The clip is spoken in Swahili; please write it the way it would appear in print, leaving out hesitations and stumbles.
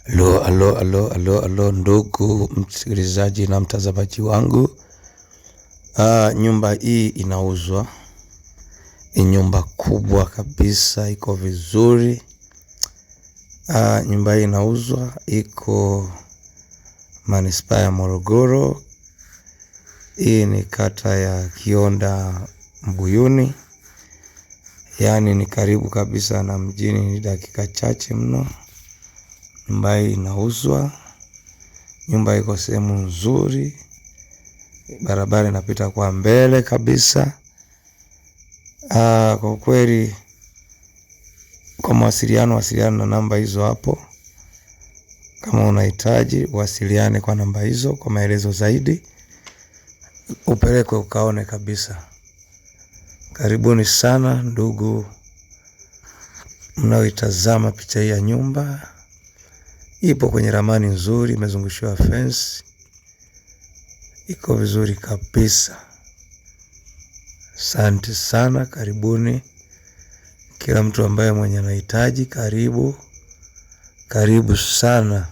Alo, ndugu msikilizaji na mtazamaji wangu. Nyumba hii inauzwa. Ni nyumba kubwa kabisa, iko vizuri. Nyumba hii inauzwa, iko Manispaa ya Morogoro. Hii ni kata ya Kionda Mbuyuni. Yani ni karibu kabisa na mjini, ni dakika chache mno. Nyumba hii inauzwa. Nyumba iko sehemu nzuri. Barabara inapita kwa mbele kabisa. Kwa kweli, kwa mawasiliano, wasiliana na namba hizo hapo. Kama unahitaji, wasiliane kwa namba hizo kwa maelezo zaidi. Upelekwe ukaone kabisa. Karibuni sana ndugu mnaoitazama picha hii ya nyumba. Ipo kwenye ramani nzuri, imezungushiwa fence. Iko vizuri kabisa. Asante sana, karibuni. Kila mtu ambaye mwenye anahitaji, karibu sana.